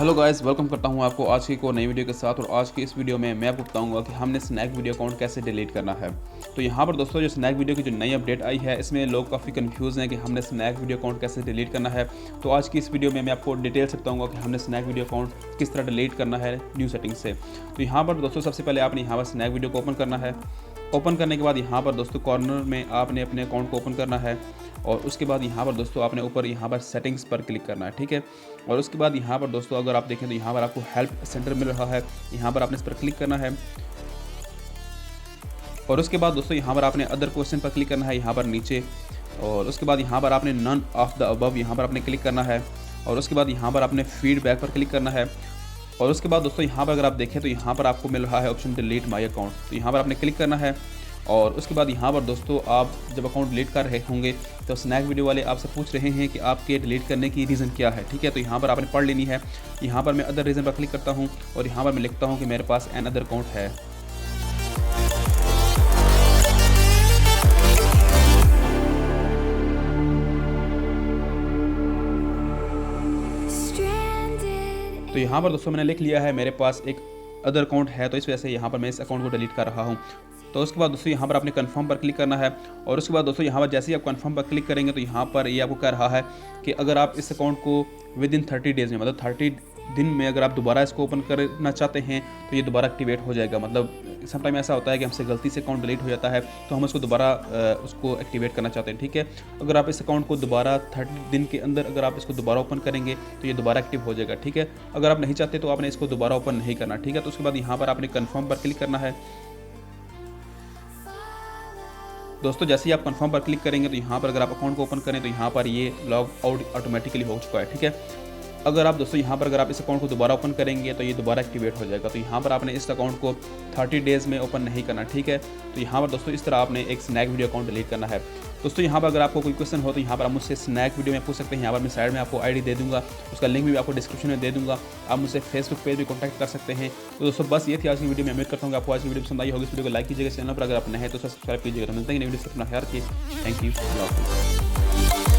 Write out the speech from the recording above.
Hello guys, welcome करता हूं आपको आज की एक और नई वीडियो के साथ। और आज की इस वीडियो में मैं आपको बताऊंगा कि हमने स्नैक वीडियो अकाउंट कैसे डिलीट करना है। तो यहां पर दोस्तों जो स्नैक वीडियो की जो नई अपडेट आई है, इसमें लोग काफ़ी कंफ्यूज हैं कि हमने स्नैक वीडियो अकाउंट कैसे डिलीट करना है। तो आज की इस वीडियो में मैं आपको डिटेल से बताऊंगा कि हमने स्नैक वीडियो अकाउंट किस तरह डिलीट करना है न्यू सेटिंग से। तो यहाँ पर दोस्तों सबसे पहले आपने यहाँ पर स्नैक वीडियो को ओपन करना है। ओपन करने के बाद यहाँ पर दोस्तों कॉर्नर में आपने अपने अकाउंट को ओपन करना है। और उसके बाद यहाँ पर दोस्तों आपने ऊपर यहाँ पर सेटिंग्स पर क्लिक करना है, ठीक है। और उसके बाद यहाँ पर दोस्तों अगर आप देखें तो यहाँ पर आपको हेल्प सेंटर मिल रहा है, यहाँ पर आपने इस पर क्लिक करना है। और उसके बाद दोस्तों यहाँ पर आपने अदर क्वेश्चन पर क्लिक करना है यहाँ पर नीचे। और उसके बाद यहाँ पर आपने नन ऑफ द अबव यहाँ पर आपने क्लिक करना है। और उसके बाद यहाँ पर आपने फीडबैक पर क्लिक करना है। और उसके बाद दोस्तों यहाँ पर अगर आप देखें तो यहाँ पर आपको मिल रहा है ऑप्शन डिलीट माई अकाउंट, तो यहाँ पर आपने क्लिक करना है। और उसके बाद यहाँ पर दोस्तों आप जब अकाउंट डिलीट कर रहे होंगे तो स्नैक वीडियो वाले आपसे पूछ रहे हैं कि आपके डिलीट करने की रीज़न क्या है, ठीक है। तो यहाँ पर आपने पढ़ लेनी है। यहाँ पर मैं अदर रीज़न पर क्लिक करता हूँ और यहाँ पर मैं लिखता हूँ कि मेरे पास एन अदर अकाउंट है। तो यहाँ पर दोस्तों मैंने लिख लिया है मेरे पास एक अदर अकाउंट है, तो इस वजह से यहाँ पर मैं इस अकाउंट को डिलीट कर रहा हूँ। तो उसके बाद दोस्तों यहाँ पर आपने कंफर्म पर क्लिक करना है। और उसके बाद दोस्तों यहाँ पर जैसे ही आप कंफर्म पर क्लिक करेंगे तो यहाँ पर ये आपको कह रहा है कि अगर आप इस अकाउंट को विद इन 30 डेज़ में, मतलब 30 दिन में अगर आप दोबारा इसको ओपन करना चाहते हैं तो ये दोबारा एक्टिवेट हो जाएगा। मतलब समटाइम ऐसा होता है कि हमसे गलती से अकाउंट डिलीट हो जाता है तो हम उसको दोबारा उसको एक्टिवेट करना चाहते हैं, ठीक है। अगर आप इस अकाउंट को दोबारा 30 दिन के अंदर अगर आप इसको दोबारा ओपन करेंगे तो ये दोबारा एक्टिव हो जाएगा, ठीक है। अगर आप नहीं चाहते तो आपने इसको दोबारा ओपन नहीं करना, ठीक है। तो उसके बाद यहाँ पर आपने कन्फर्म पर क्लिक करना है। दोस्तों जैसे ही आप कंफर्म पर क्लिक करेंगे तो यहाँ पर अगर आप अकाउंट को ओपन करें तो यहाँ पर ये लॉग आउट ऑटोमेटिकली हो चुका है, ठीक है। अगर आप दोस्तों यहाँ पर अगर आप इस अकाउंट को दोबारा ओपन करेंगे तो ये दोबारा एक्टिवेट हो जाएगा। तो यहाँ पर आपने इस अकाउंट को 30 डेज़ में ओपन नहीं करना, ठीक है। तो यहाँ पर दोस्तों इस तरह आपने एक स्नैक वीडियो अकाउंट डिलीट करना है। दोस्तों यहाँ पर अगर आपको कोई क्वेश्चन हो तो यहाँ पर आप मुझसे स्नैक वीडियो में पूछ सकते हैं। यहाँ पर मैं साइड में आपको आईडी दे दूँगा, उसका लिंक भी आपको डिस्क्रिप्शन में दे दूँगा। आप मुझसे फेसबुक पेज भी कॉन्टैक्ट कर सकते हैं। तो दोस्तों बस ये थी आज की वीडियो में। उम्मीद करता हूँ कि आपको आज की वीडियो पसंद आई होगी। इस वीडियो को लाइक कीजिएगा, चैनल पर अगर आप नए हैं तो सब्सक्राइब कीजिएगा। तो मिलते हैं नई वीडियो से, अपना ख्याल रखिए। Thank you.